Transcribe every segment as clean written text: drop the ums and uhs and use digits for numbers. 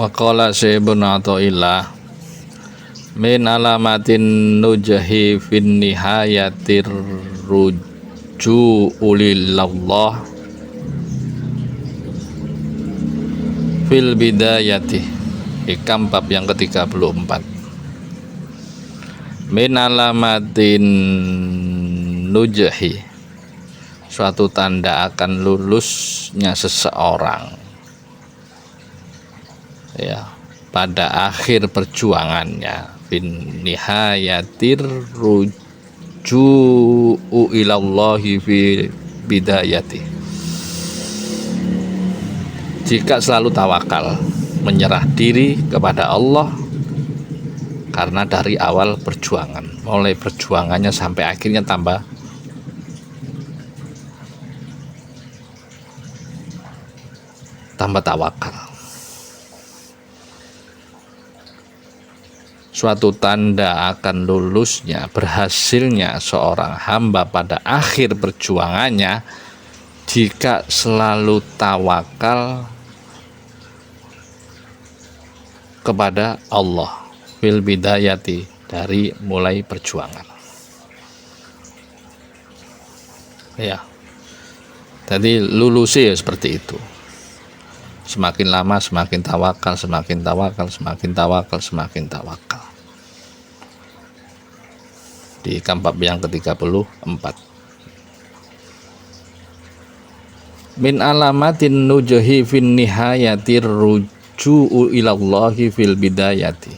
Wa qala Syibun Athaillah min alamatin nujahi fin nihayatir ruju'u lilallah fil bidayati. Hikam bab yang ke-34. Min alamatin nujahi, suatu tanda akan lulusnya seseorang ya pada akhir perjuangannya, fin nihayatir ruju'u ilallahi fi bidayati, jika selalu tawakal, menyerah diri kepada Allah karena dari awal perjuangan, mulai perjuangannya sampai akhirnya tambah tawakal. Suatu tanda akan lulusnya, berhasilnya seorang hamba pada akhir perjuangannya jika selalu tawakal kepada Allah fil bidayati, dari mulai perjuangan. Ya, jadi lulusnya seperti itu. Semakin lama semakin tawakal, semakin tawakal, semakin tawakal, semakin tawakal. Di bab yang ke-34. Min alamatin nujuhi fin nihayatir ruju'u ilallahi fil bidayati,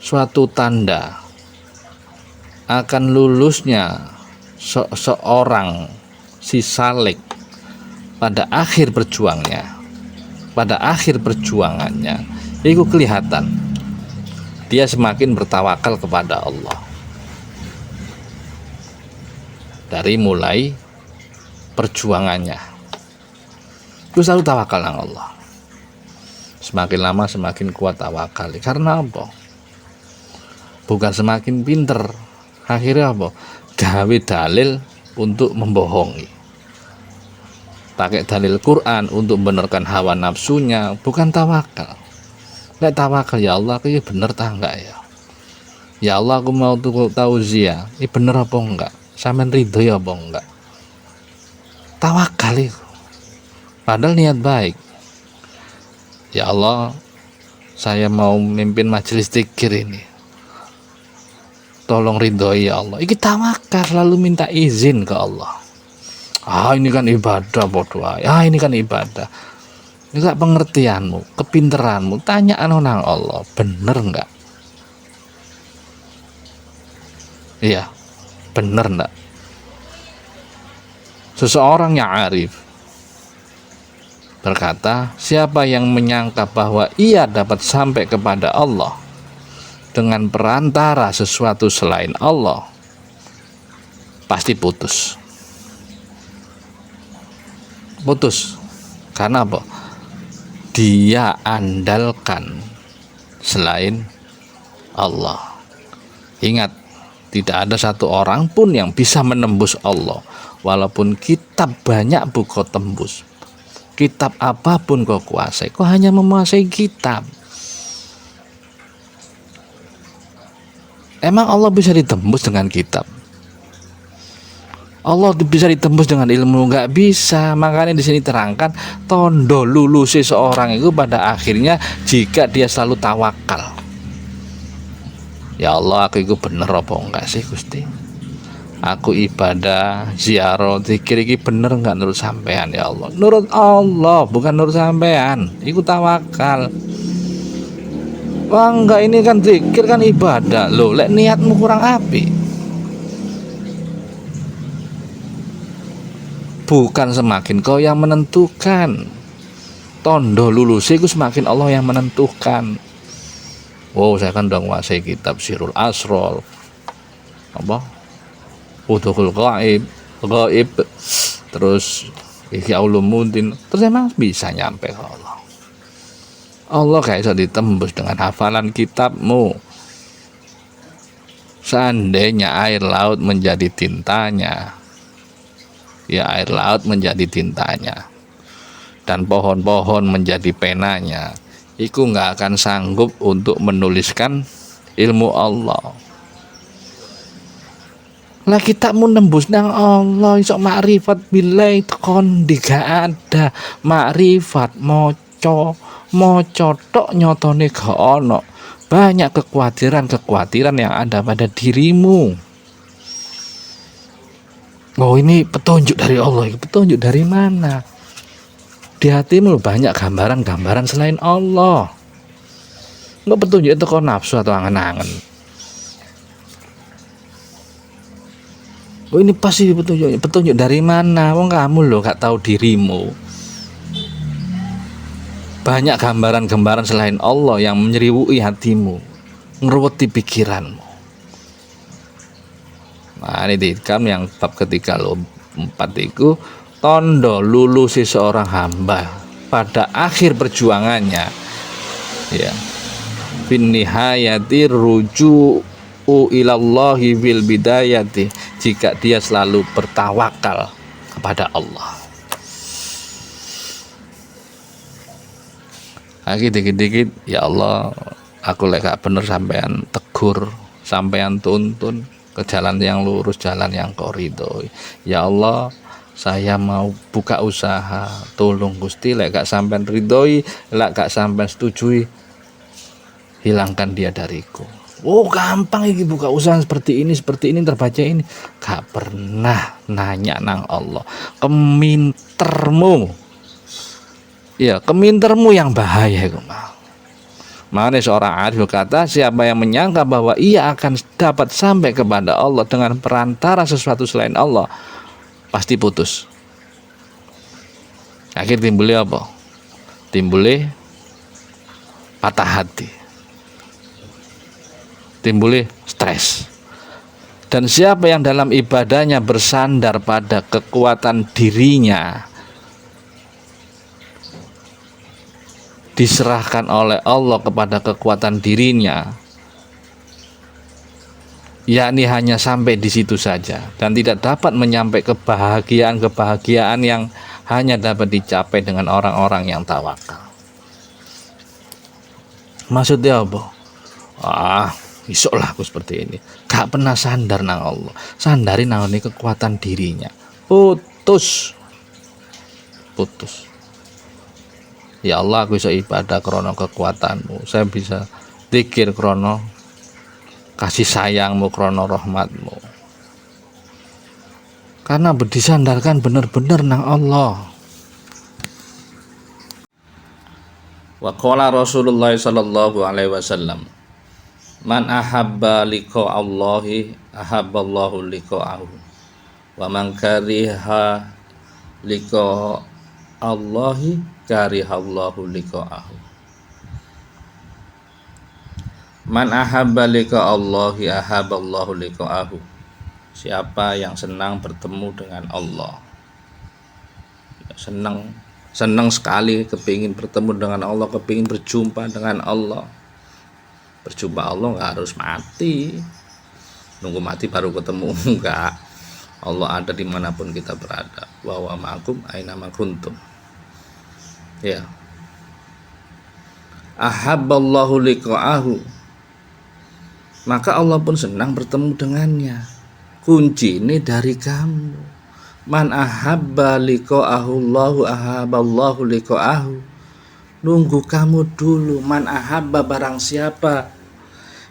suatu tanda akan lulusnya seorang si salik pada akhir perjuangannya, itu kelihatan dia semakin bertawakal kepada Allah dari mulai perjuangannya. Itu selalu tawakal nang Allah. Semakin lama semakin kuat tawakal. Karena apa? Bukan semakin pinter. Akhirnya apa? Gawe dalil untuk membohongi. Pakai dalil Quran untuk membenarkan hawa nafsunya, bukan tawakal. Nek tawakal, ya Allah, ini bener tak enggak ya? Ya Allah, aku mau tauziah, ini bener apa enggak? Sampean ridho ya apa enggak? Tawakal itu. Padahal niat baik. Ya Allah, saya mau memimpin majelis zikir ini. Tolong ridhoi ya Allah. Iki tawakal, lalu minta izin ke Allah. Ini kan ibadah bodoh. Ini kan ibadah. Ini gak pengertianmu, kepinteranmu. Tanya nang Allah, bener enggak? Iya, bener enggak? Seseorang yang arif berkata, siapa yang menyangka bahwa ia dapat sampai kepada Allah dengan perantara sesuatu selain Allah, pasti putus. Karena apa? Dia andalkan selain Allah. Ingat, tidak ada satu orang pun yang bisa menembus Allah. Walaupun kitab banyak kau tembus, kitab apapun kau kuasai, kau hanya menguasai kitab. Emang Allah bisa ditembus dengan kitab? Allah bisa ditembus dengan ilmu? Enggak bisa. Makanya di sini terangkan tondo lulusi seorang itu pada akhirnya jika dia selalu tawakal. Ya Allah, aku itu bener apa enggak sih Gusti? Aku ibadah, ziarah, zikir iki bener enggak nurut sampean ya Allah? Nurut Allah, bukan nurut sampean. Iku tawakal. Wah enggak, ini kan zikir kan ibadah. Loh, lek niatmu kurang apik. Bukan semakin kau yang menentukan. Tondo lulus itu semakin Allah yang menentukan. Saya kan udah menguasai kitab Sirul Asrol, Futuhul Ghaib, terus Ihya Ulumuddin, terus emang bisa nyampe ke Allah. Allah kayak bisa ditembus dengan hafalan kitabmu. Seandainya air laut menjadi tintanya, ya air laut menjadi tintanya. dan pohon-pohon menjadi penanya, iku nggak akan sanggup untuk menuliskan ilmu Allah. Lah kita mau nembus nang Allah iso makrifat bilai kon gak ada makrifat moco tok nyotone gak ono. Banyak kekhawatiran yang ada pada dirimu. Oh, ini petunjuk dari Allah. Petunjuk dari mana? Di hatimu banyak gambaran-gambaran selain Allah. Enggak petunjuk itu kau nafsu atau angen-angen. Oh, ini pasti petunjuk dari mana? Wong kamu loh gak tahu dirimu. Banyak gambaran-gambaran selain Allah yang menyeriwui hatimu, ngeruweti pikiranmu. Nah, ini dikam yang bab ketiga lo 4 itu tondo lulus seorang hamba pada akhir perjuangannya, ya. Fin nihayati ruju'u ilallahi bil bidayati, jika dia selalu bertawakal kepada Allah. Lagi dikit-dikit, ya Allah, aku lek gak bener sampean tegur, sampean tuntun ke jalan yang lurus, jalan yang kau ridhoi. Ya Allah, saya mau buka usaha, tolong Gusti, lek gak sampean ridhoi, lek gak sampean setujui, hilangkan dia dariku. Oh, gampang iki buka usaha seperti ini terbaca ini. Gak pernah nanya nang Allah. Kemintermu. Ya, kemintermu yang bahaya itu. Makanya seorang arif berkata, siapa yang menyangka bahwa ia akan dapat sampai kepada Allah dengan perantara sesuatu selain Allah, pasti putus. Akhir timbulnya apa? Timbulnya patah hati, timbulnya stres. Dan siapa yang dalam ibadahnya bersandar pada kekuatan dirinya, diserahkan oleh Allah kepada kekuatan dirinya, yakni hanya sampai di situ saja dan tidak dapat menyampai kebahagiaan yang hanya dapat dicapai dengan orang-orang yang tawakal. Maksudnya apa? Isok lah aku seperti ini, gak pernah sandar nang Allah, sandari nang ini kekuatan dirinya, putus. Ya Allah, aku bisa ibadah krono kekuatanmu, saya bisa zikir krono kasih sayangmu, krono rahmatmu, karena disandarkan benar-benar nang Allah. Wa qala Rasulullah sallallahu alaihi wasallam, man ahabba liqa Allahi ahabballahu liqa'ahu wa man kariha liqa Allahi karihallahu liqa'ahu. Man ahabba liqa Allahi ahabballahu liqa'ahu. Siapa yang senang bertemu dengan Allah, senang sekali kepingin bertemu dengan Allah, kepingin berjumpa dengan Allah. Berjumpa Allah nggak harus mati, nunggu mati baru ketemu, enggak. Allah ada dimanapun kita berada. Wa huwa ma'akum aina ma kuntum. Ya. Ahabballahu liqa'ahu. Maka Allah pun senang bertemu dengannya. Kunci ini dari kamu. Man ahabba liqa'ahu Allahu ahabballahu liqa'ahu. Nunggu kamu dulu. Man ahabba, barang siapa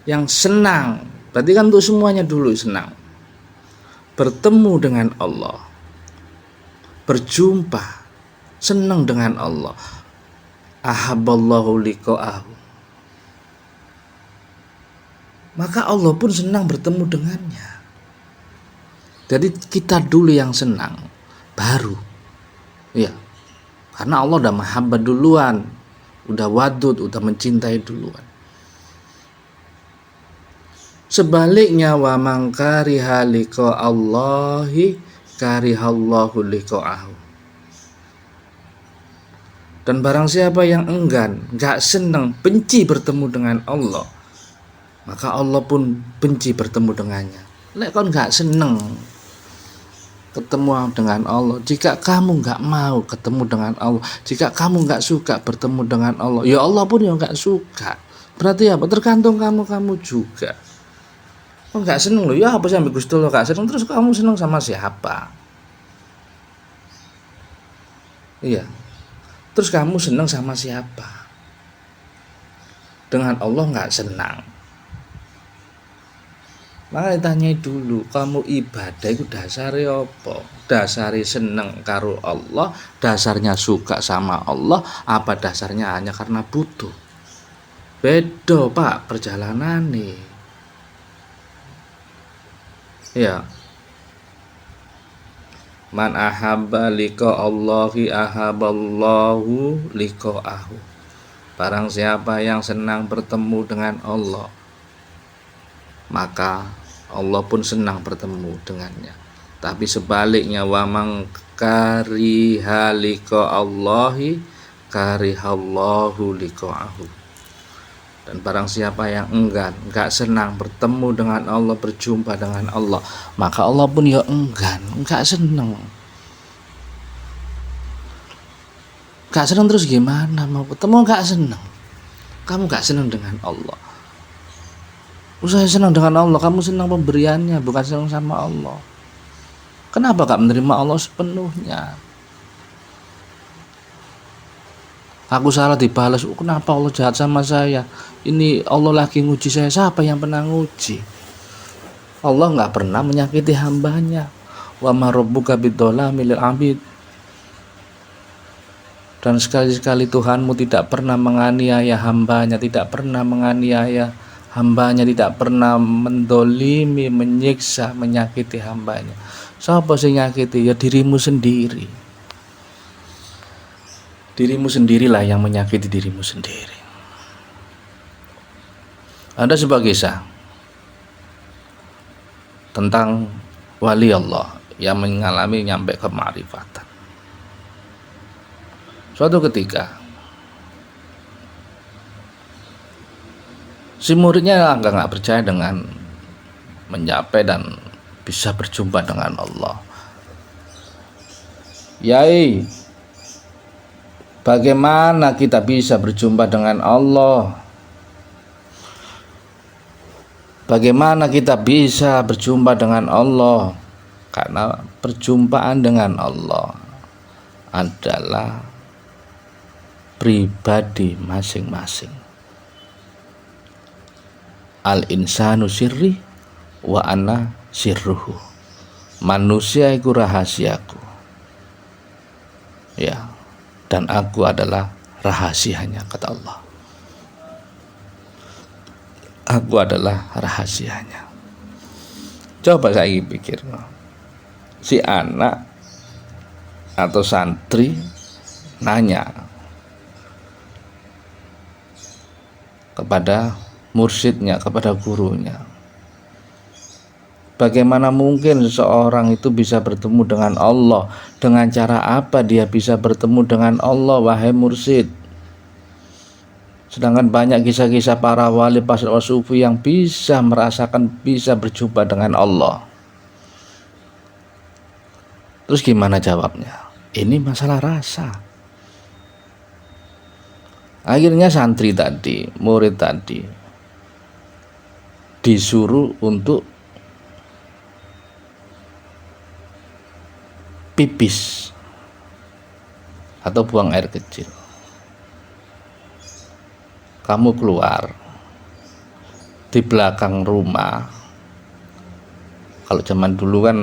yang senang, berarti kan untuk semuanya dulu senang, bertemu dengan Allah, berjumpa, senang dengan Allah, ahabballahu liqa'ahu, maka Allah pun senang bertemu dengannya. Jadi kita dulu yang senang, baru ya, karena Allah udah mahabbah duluan, udah wadud, udah mencintai duluan. Sebaliknya, wa man kariha liqa Allahi karihallahu liqa'ahu. Dan barang siapa yang enggan, gak senang, benci bertemu dengan Allah, maka Allah pun benci bertemu dengannya. Lek kon gak seneng ketemu dengan Allah, jika kamu nggak mau ketemu dengan Allah, jika kamu nggak suka bertemu dengan Allah, ya Allah pun yang nggak suka. Berarti apa? Tergantung kamu juga. Oh nggak seneng loh, ya apa sih ambil Gusti Allah nggak seneng, terus kamu seneng sama siapa? Iya, terus kamu seneng sama siapa? Dengan Allah nggak senang. Maka ditanyai dulu, kamu ibadah itu dasarnya apa? Dasarnya seneng karo Allah, dasarnya suka sama Allah, apa dasarnya hanya karena butuh? Beda Pak perjalanan nih. Ya. Man ahabba liqa Allahi ahaballahu liqa'ahu. Barang siapa yang senang bertemu dengan Allah, maka Allah pun senang bertemu dengannya. Tapi sebaliknya, wa man kariha liqa Allahi karihallahu liqa'ahu. Dan barang siapa yang enggak senang bertemu dengan Allah, berjumpa dengan Allah, maka Allah pun ya enggak senang. Enggak senang terus gimana mau ketemu enggak senang? Kamu enggak senang dengan Allah. Usah senang dengan Allah, kamu senang pemberiannya, bukan senang sama Allah. Kenapa gak menerima Allah sepenuhnya? Aku salah dibalas, kenapa Allah jahat sama saya? Ini Allah lagi nguji saya, siapa yang pernah nguji? Allah gak pernah menyakiti hambanya. Wa ma rabbuka bidzalamil lil 'abid. Dan sekali-sekali Tuhanmu tidak pernah menganiaya hambanya, tidak pernah menganiaya hambanya, tidak pernah mendolimi, menyiksa, menyakiti hambanya. Siapa sih nyakiti? Ya dirimu sendiri. Dirimu sendirilah yang menyakiti dirimu sendiri. Ada sebuah kisah tentang wali Allah yang mengalami nyampe kemarifatan. Suatu ketika si muridnya nggak percaya dengan mencapai dan bisa berjumpa dengan Allah. Yai, bagaimana kita bisa berjumpa dengan Allah? Bagaimana kita bisa berjumpa dengan Allah? Karena perjumpaan dengan Allah adalah pribadi masing-masing. Al-insanu sirri wa ana sirruhu. Manusia itu rahasiaku. Ya, dan aku adalah rahasianya, kata Allah. Aku adalah rahasianya. Coba saya pikir, si anak atau santri nanya kepada mursyidnya, kepada gurunya, bagaimana mungkin seseorang itu bisa bertemu dengan Allah? Dengan cara apa dia bisa bertemu dengan Allah, wahai mursyid? Sedangkan banyak kisah-kisah para wali, para sufi yang bisa merasakan, bisa berjumpa dengan Allah. Terus gimana jawabnya? Ini masalah rasa. Akhirnya santri tadi, murid tadi, disuruh untuk pipis atau buang air kecil. Kamu keluar di belakang rumah. Kalau zaman dulu kan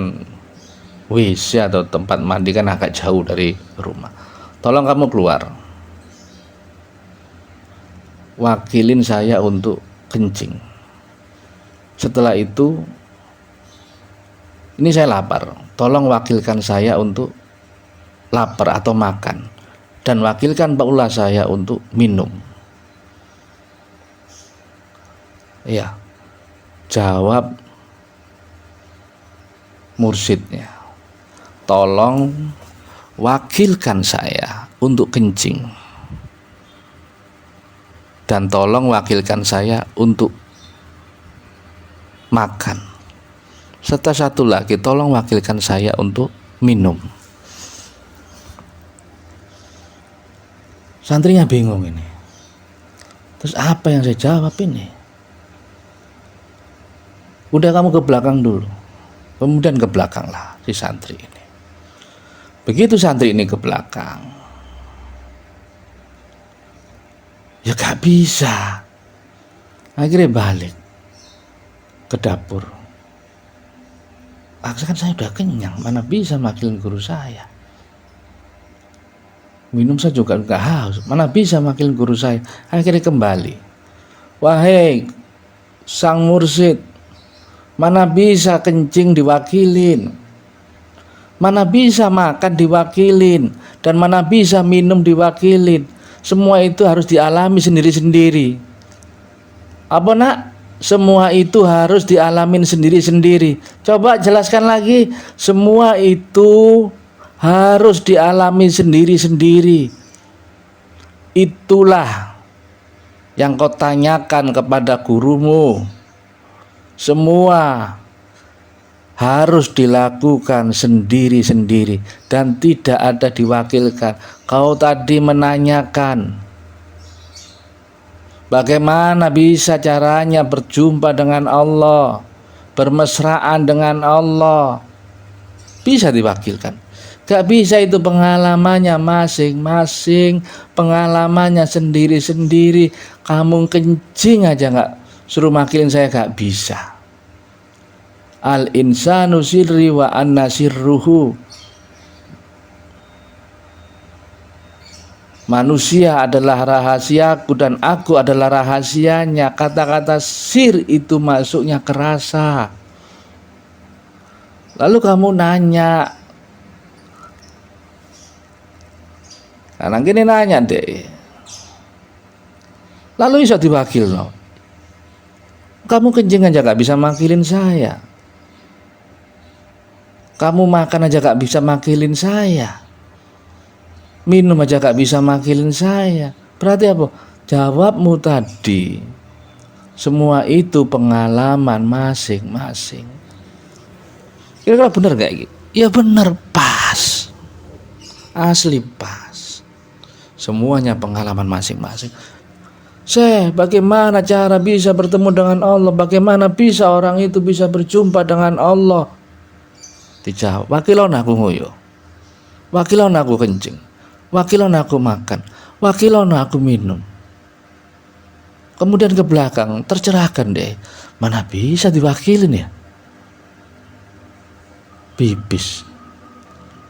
WC atau tempat mandi kan agak jauh dari rumah. Tolong kamu keluar, wakilin saya untuk kencing. Setelah itu, ini saya lapar, tolong wakilkan saya untuk lapar atau makan, dan wakilkan pula saya untuk minum. Ya, jawab mursyidnya, tolong wakilkan saya untuk kencing, dan tolong wakilkan saya untuk makan, serta satu lagi, tolong wakilkan saya untuk minum. Santrinya bingung ini. Terus apa yang saya jawab ini? Udah kamu ke belakang dulu. Kemudian ke belakang lah si santri ini. Begitu santri ini ke belakang, ya gak bisa. Akhirnya balik ke dapur. Kan saya udah kenyang, mana bisa makilin guru saya. Minum saya juga gak haus, mana bisa makilin guru saya. Akhirnya kembali. Wahai sang mursyid, mana bisa kencing diwakilin, mana bisa makan diwakilin, dan mana bisa minum diwakilin. Semua itu harus dialami sendiri-sendiri. Apa nak? Semua itu harus dialamin sendiri-sendiri. Coba jelaskan lagi. Semua itu harus dialami sendiri-sendiri. Itulah yang kau tanyakan kepada gurumu. Semua harus dilakukan sendiri-sendiri dan tidak ada diwakilkan. Kau tadi menanyakan bagaimana bisa caranya berjumpa dengan Allah, bermesraan dengan Allah. Bisa diwakilkan? Gak bisa, itu pengalamannya masing-masing, pengalamannya sendiri-sendiri. Kamu kencing aja gak suruh makilin saya, gak bisa. Al insanu sirri wa anna sirruhu. Manusia adalah rahasiaku dan aku adalah rahasianya. Kata-kata sir itu masuknya ke rasa. Lalu kamu nanya, karena gini nanya deh, lalu bisa diwakil loh. Kamu kencing aja gak bisa makilin saya. Kamu makan aja gak bisa makilin saya. Minum aja gak bisa makilin saya. Berarti apa? Jawabmu tadi, semua itu pengalaman masing-masing. Kira-kira benar gak gitu? Ya benar, pas. Asli pas. Semuanya pengalaman masing-masing. Bagaimana cara bisa bertemu dengan Allah? Bagaimana bisa orang itu bisa berjumpa dengan Allah? Dijawab, wakilon aku ngoyo, wakilon aku kencing, wakilon aku makan, wakilon aku minum. Kemudian ke belakang, tercerahkan deh, mana bisa diwakilin ya? Pipis.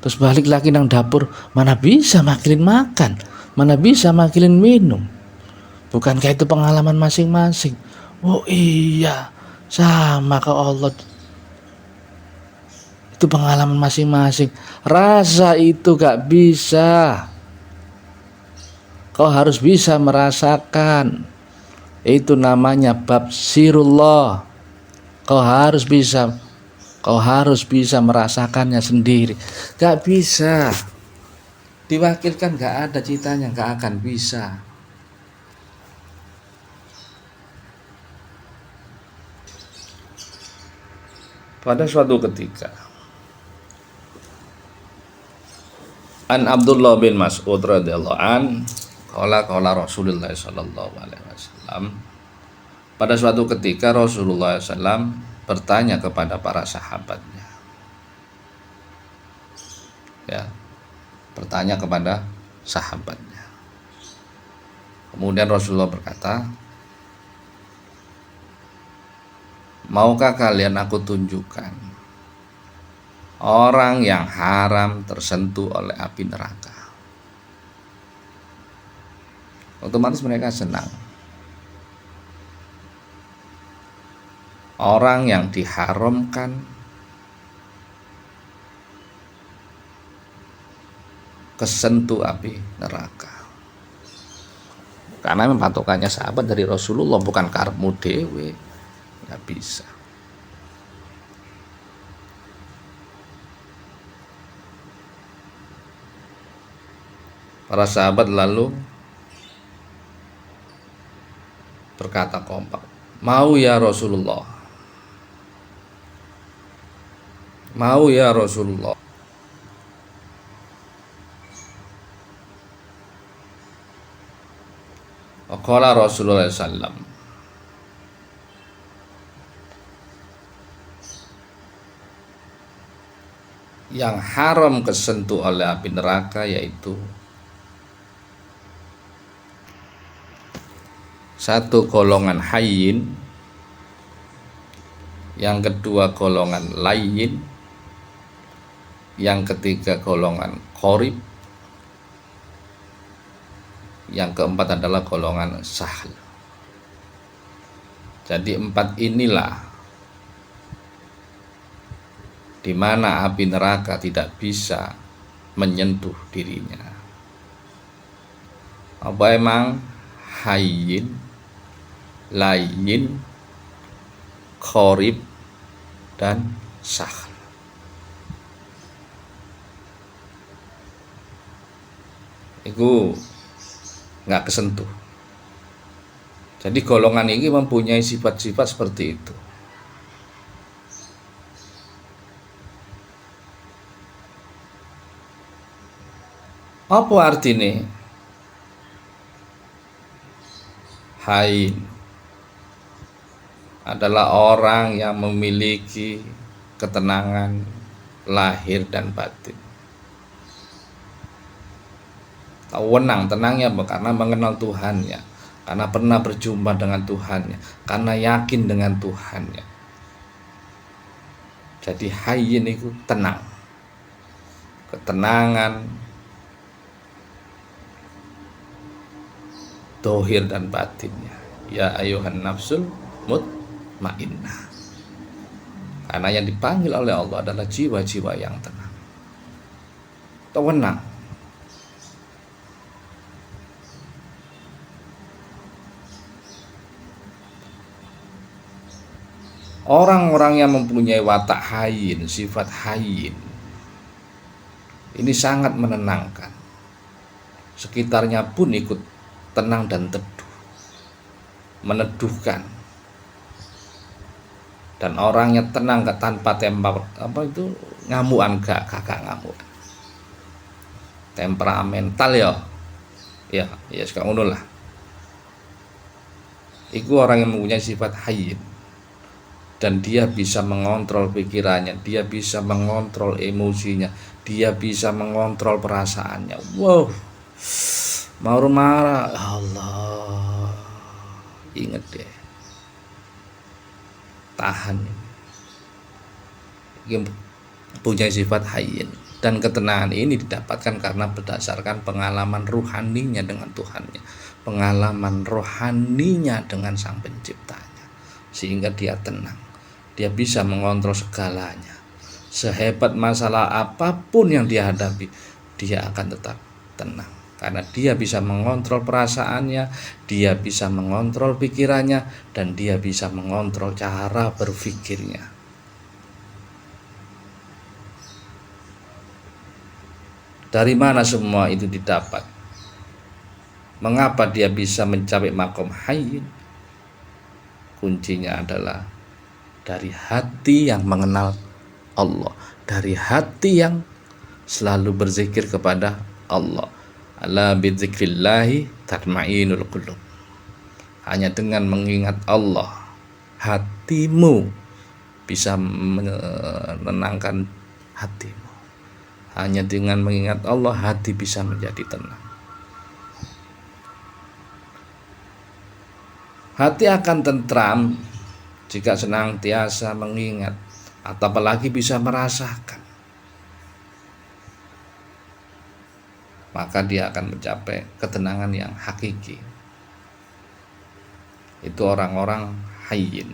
Terus balik lagi nang dapur, mana bisa makilin makan, mana bisa makilin minum. Bukankah itu pengalaman masing-masing? Oh iya, sama ke Allah. Itu pengalaman masing-masing. Rasa itu gak bisa. Kau harus bisa merasakan. Itu namanya bab sirullah. Kau harus bisa merasakannya sendiri. Gak bisa diwakilkan, gak ada citanya, gak akan bisa. Pada suatu ketika, An Abdullah bin Mas'ud radhiyallahu an qala Rasulullah sallallahu alaihi wasallam. Pada suatu ketika Rasulullah SAW bertanya kepada para sahabatnya. Ya, bertanya kepada sahabatnya. Kemudian Rasulullah berkata, maukah kalian aku tunjukkan orang yang haram tersentuh oleh api neraka? Otomatis mereka senang. Orang yang diharamkan kesentuh api neraka. Karena memang patokannya sahabat dari Rasulullah, bukan karepmu dewe. Nggak bisa. Para sahabat lalu berkata kompak, mau ya Rasulullah, mau ya Rasulullah. Qala Rasulullah sallam, yang haram kesentuh oleh api neraka yaitu satu, golongan hayyin, yang kedua golongan layyin, yang ketiga golongan qorib, yang keempat adalah golongan sahl. Jadi 4 inilah di mana api neraka tidak bisa menyentuh dirinya. Apa emang? Hayyin, layyin, qorib, dan sahl. Itu nggak kesentuh. Jadi golongan ini mempunyai sifat-sifat seperti itu. Apa artinya? Hayyin adalah orang yang memiliki ketenangan lahir dan batin. Wenang, tenangnya karena mengenal Tuhannya, karena pernah berjumpa dengan Tuhannya, karena yakin dengan Tuhannya. Jadi hayyin itu tenang, ketenangan dohir dan batinnya. Ya ayuhan nafsul mutmainnah. Karena yang dipanggil oleh Allah adalah jiwa-jiwa yang tenang, tenang. Orang-orang yang mempunyai watak hayyin, sifat hayyin, ini sangat menenangkan. Sekitarnya pun ikut tenang dan teduh, meneduhkan. Dan orangnya tenang tanpa tembak ngamuan, kakak ngamuan. Temperamental ya sekarang lah. Itu orang yang mempunyai sifat hayyin, dan dia bisa mengontrol pikirannya, dia bisa mengontrol emosinya, dia bisa mengontrol perasaannya. Wow, mau marah, Allah, ingat deh, tahan. Dia punya sifat hayyin, dan ketenangan ini didapatkan karena berdasarkan pengalaman ruhaninya dengan Tuhannya, pengalaman rohaninya dengan Sang Penciptanya, sehingga dia tenang. Dia bisa mengontrol segalanya. Sehebat masalah apapun yang dia hadapi, dia akan tetap tenang. Karena dia bisa mengontrol perasaannya, dia bisa mengontrol pikirannya, dan dia bisa mengontrol cara berpikirnya. Dari mana semua itu didapat? Mengapa dia bisa mencapai makom hayyin? Kuncinya adalah dari hati yang mengenal Allah, dari hati yang selalu berzikir kepada Allah. Ala bidzikrillahi tatmainul qulub. Hanya dengan mengingat Allah, hatimu bisa menenangkan hatimu. Hanya dengan mengingat Allah, hati bisa menjadi tenang. Hati akan tentram jika senantiasa mengingat, atau apalagi bisa merasakan. Maka dia akan mencapai ketenangan yang hakiki. Itu orang-orang hayyin.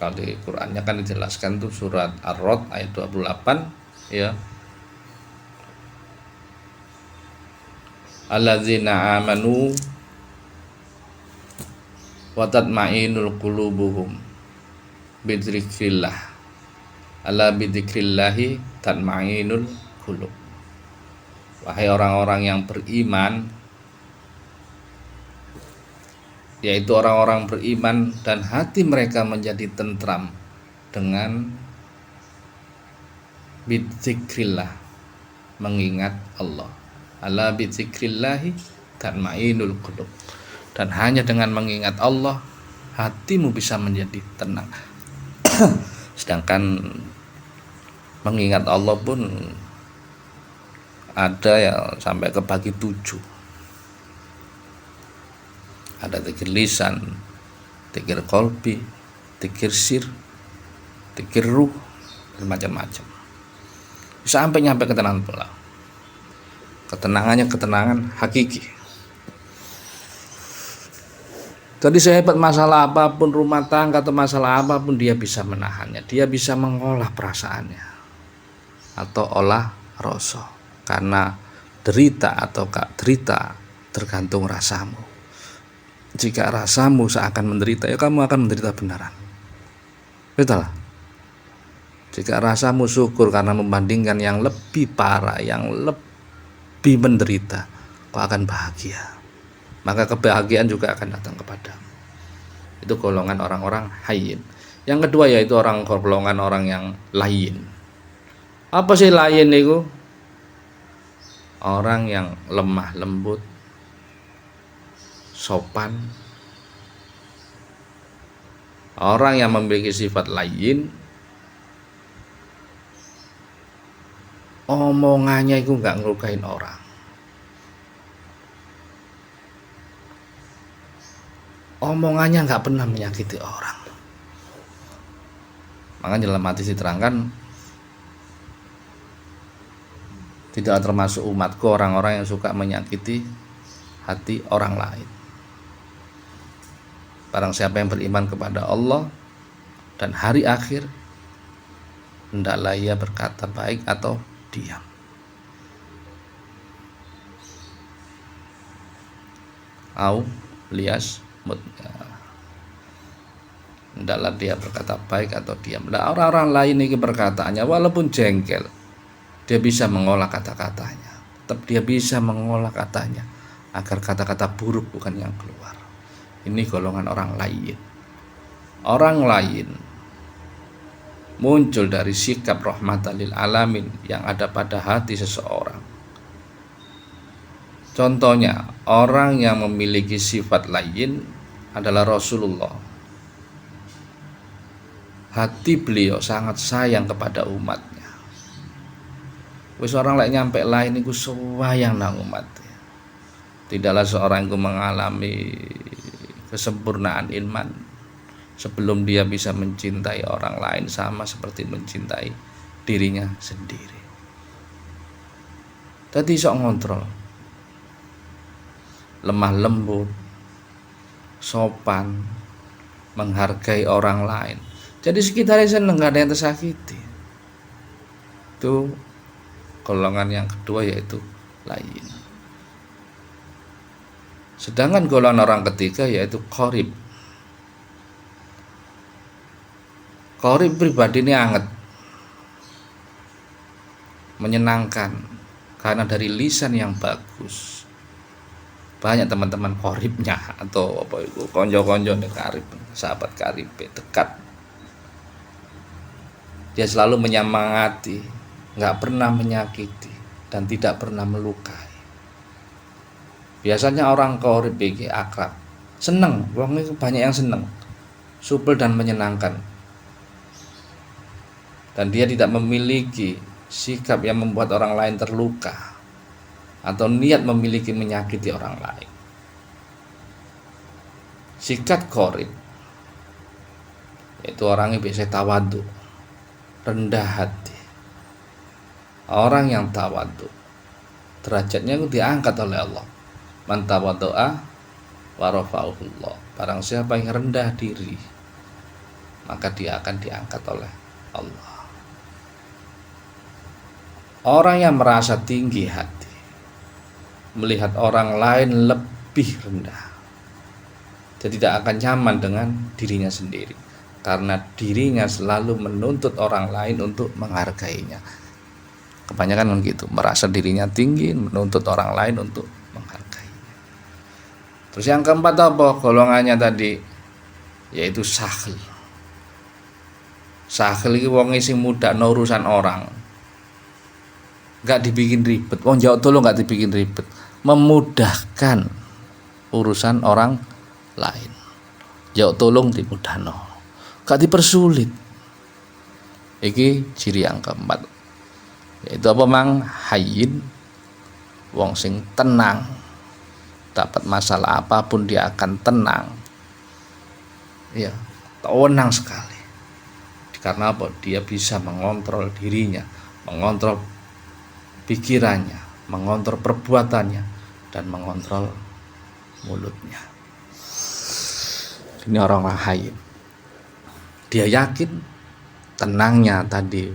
Kalau di Qur'annya kan dijelaskan tuh surat Ar-Ra'd ayat 28 ya. Alladzina amanu wa tatmainul qulubuhum bidzikrillah. Ala bidzikrillahi tatmainul qulub. Wahai orang-orang yang beriman, yaitu orang-orang beriman dan hati mereka menjadi tentram dengan bidzikrillah, mengingat Allah. Ala bi dzikrillahi tatmainul qulub. Dan hanya dengan mengingat Allah hatimu bisa menjadi tenang. Sedangkan mengingat Allah pun ada yang sampai ke bagi 7. Ada dzikir lisan, dzikir qalbi, dzikir sir, dzikir ruh, macam-macam. Sampai nyampe ketenangan pula. Ketenangannya ketenangan hakiki. Jadi sehebat masalah apapun rumah tangga atau masalah apapun dia bisa menahannya, dia bisa mengolah perasaannya atau olah rasa. Karena derita atau gak derita tergantung rasamu. Jika rasamu seakan menderita, ya kamu akan menderita benaran. Betul lah. Jika rasamu syukur karena membandingkan yang lebih parah, yang lebih menderita, kau akan bahagia. Maka kebahagiaan juga akan datang kepadamu. Itu golongan orang-orang hayyin. Yang kedua yaitu golongan orang yang lain. Apa sih lain itu? Orang yang lemah lembut, sopan, orang yang memiliki sifat lain, omongannya itu nggak ngelukain orang. Omongannya nggak pernah menyakiti orang. Makanya dalam hadis diterangkan, tidak termasuk umatku orang-orang yang suka menyakiti hati orang lain. Barang siapa yang beriman kepada Allah dan hari akhir, hendaklah ia berkata baik atau diam. Au lias hendaklah dia berkata baik atau diam. Nah, orang-orang lain ini perkataannya walaupun jengkel, dia bisa mengolah kata-katanya. Tetap dia bisa mengolah katanya agar kata-kata buruk bukan yang keluar. Ini golongan orang lain. Orang lain muncul dari sikap rahmatan lil alamin yang ada pada hati seseorang. Contohnya, orang yang memiliki sifat lain adalah Rasulullah. Hati beliau sangat sayang kepada umatnya. Wis orang lain nyampe lain iku sayang nang umat. Tidaklah seorang yang mengalami kesempurnaan iman sebelum dia bisa mencintai orang lain sama seperti mencintai dirinya sendiri. Tadi sok ngontrol, lemah lembut, sopan, menghargai orang lain. Jadi sekitarnya seneng, gak ada yang tersakiti. Itu golongan yang kedua yaitu lain. Sedangkan golongan orang ketiga yaitu qorib. Qorib pribadi ini anget, menyenangkan karena dari lisan yang bagus. Banyak teman-teman qoribnya atau apa itu konjo-konjo nih karib, sahabat karib dekat. Dia selalu menyemangati, nggak pernah menyakiti dan tidak pernah melukai. Biasanya orang qorib iki akrab, seneng, wong itu banyak yang seneng, supel dan menyenangkan. Dan dia tidak memiliki sikap yang membuat orang lain terluka atau niat memiliki menyakiti orang lain. Sikap qorib itu orangnya biasa tawadhu, rendah hati. Orang yang tawadhu derajatnya itu diangkat oleh Allah. Man tawadhu'a wa rafa'ahullah. Barang siapa yang rendah diri, maka dia akan diangkat oleh Allah. Orang yang merasa tinggi hati, melihat orang lain lebih rendah, dia tidak akan nyaman dengan dirinya sendiri, karena dirinya selalu menuntut orang lain untuk menghargainya. Kebanyakan kan gitu, merasa dirinya tinggi, menuntut orang lain untuk menghargainya. Terus yang keempat apa golongannya tadi? Yaitu sahl. Sahl itu wong sing mudah urusan orang. nggak dibikin ribet. Wong njaluk tolong nggak dibikin ribet, memudahkan urusan orang lain. Njaluk tolong dimudahno, gak dipersulit. Iki ciri yang keempat, yaitu apa mang? Hayyin, wong sing tenang, dapat masalah apapun dia akan tenang, ya tenang sekali. Karena apa? Dia bisa mengontrol dirinya, mengontrol pikirannya, mengontrol perbuatannya, dan mengontrol mulutnya. Ini orang-orang hayyin. Dia yakin, tenangnya tadi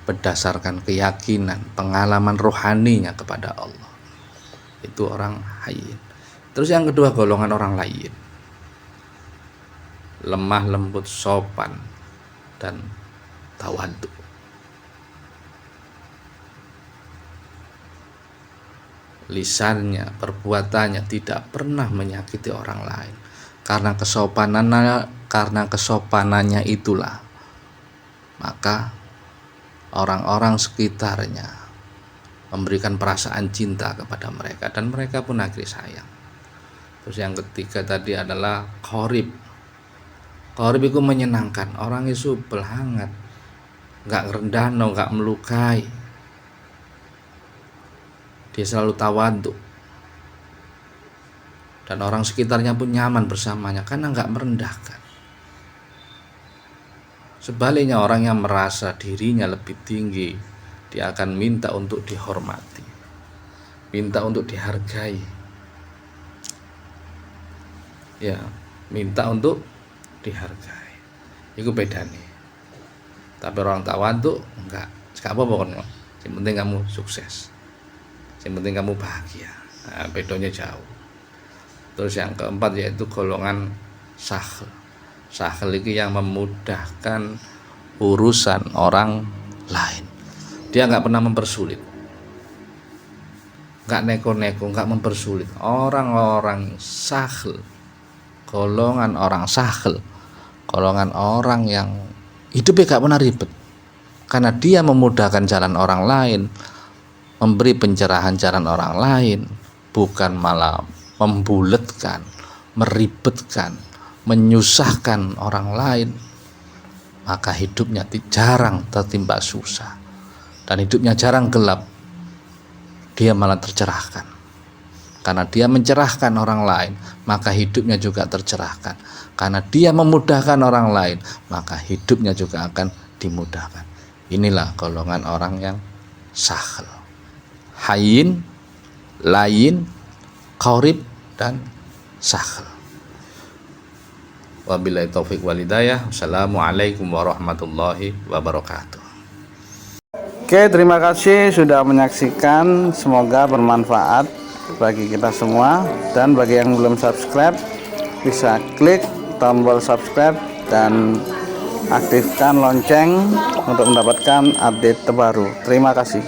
berdasarkan keyakinan, pengalaman rohaninya kepada Allah. Itu orang hayyin. Terus yang kedua, golongan orang layyin, lemah lembut, sopan, dan tawadhu. Lisannya, perbuatannya tidak pernah menyakiti orang lain. Karena kesopanannya itulah, maka orang-orang sekitarnya memberikan perasaan cinta kepada mereka, dan mereka pun akhirnya sayang. Terus yang ketiga tadi adalah qorib. Qorib itu menyenangkan, orang itu berhangat, nggak ngerendahno, nggak melukai. Dia selalu tawadhu, dan orang sekitarnya pun nyaman bersamanya karena nggak merendahkan. Sebaliknya, orang yang merasa dirinya lebih tinggi, dia akan minta untuk dihormati, minta untuk dihargai, ya, minta untuk dihargai. Itu beda nih. Tapi orang tawadhu enggak apa-apa kan, yang penting kamu sukses, yang penting kamu bahagia. Nah, bedanya jauh. Terus yang keempat yaitu golongan sahl. Sahl itu yang memudahkan urusan orang lain. Dia nggak pernah mempersulit, nggak neko-neko, nggak mempersulit. Orang-orang sahl, golongan orang sahl, golongan orang yang hidupnya nggak pernah ribet, karena dia memudahkan jalan orang lain, memberi pencerahan jalan orang lain, bukan malah membuletkan, meribetkan, menyusahkan orang lain. Maka hidupnya jarang tertimpa susah, dan hidupnya jarang gelap. Dia malah tercerahkan. Karena dia mencerahkan orang lain, maka hidupnya juga tercerahkan. Karena dia memudahkan orang lain, maka hidupnya juga akan dimudahkan. Inilah golongan orang yang sahl. Hayyin, layyin, qorib, dan sahl. Wabillahi taufik wal hidayah. Wassalamualaikum warahmatullahi wabarakatuh. Oke, terima kasih sudah menyaksikan. Semoga bermanfaat bagi kita semua. Dan bagi yang belum subscribe, bisa klik tombol subscribe dan aktifkan lonceng untuk mendapatkan update terbaru. Terima kasih.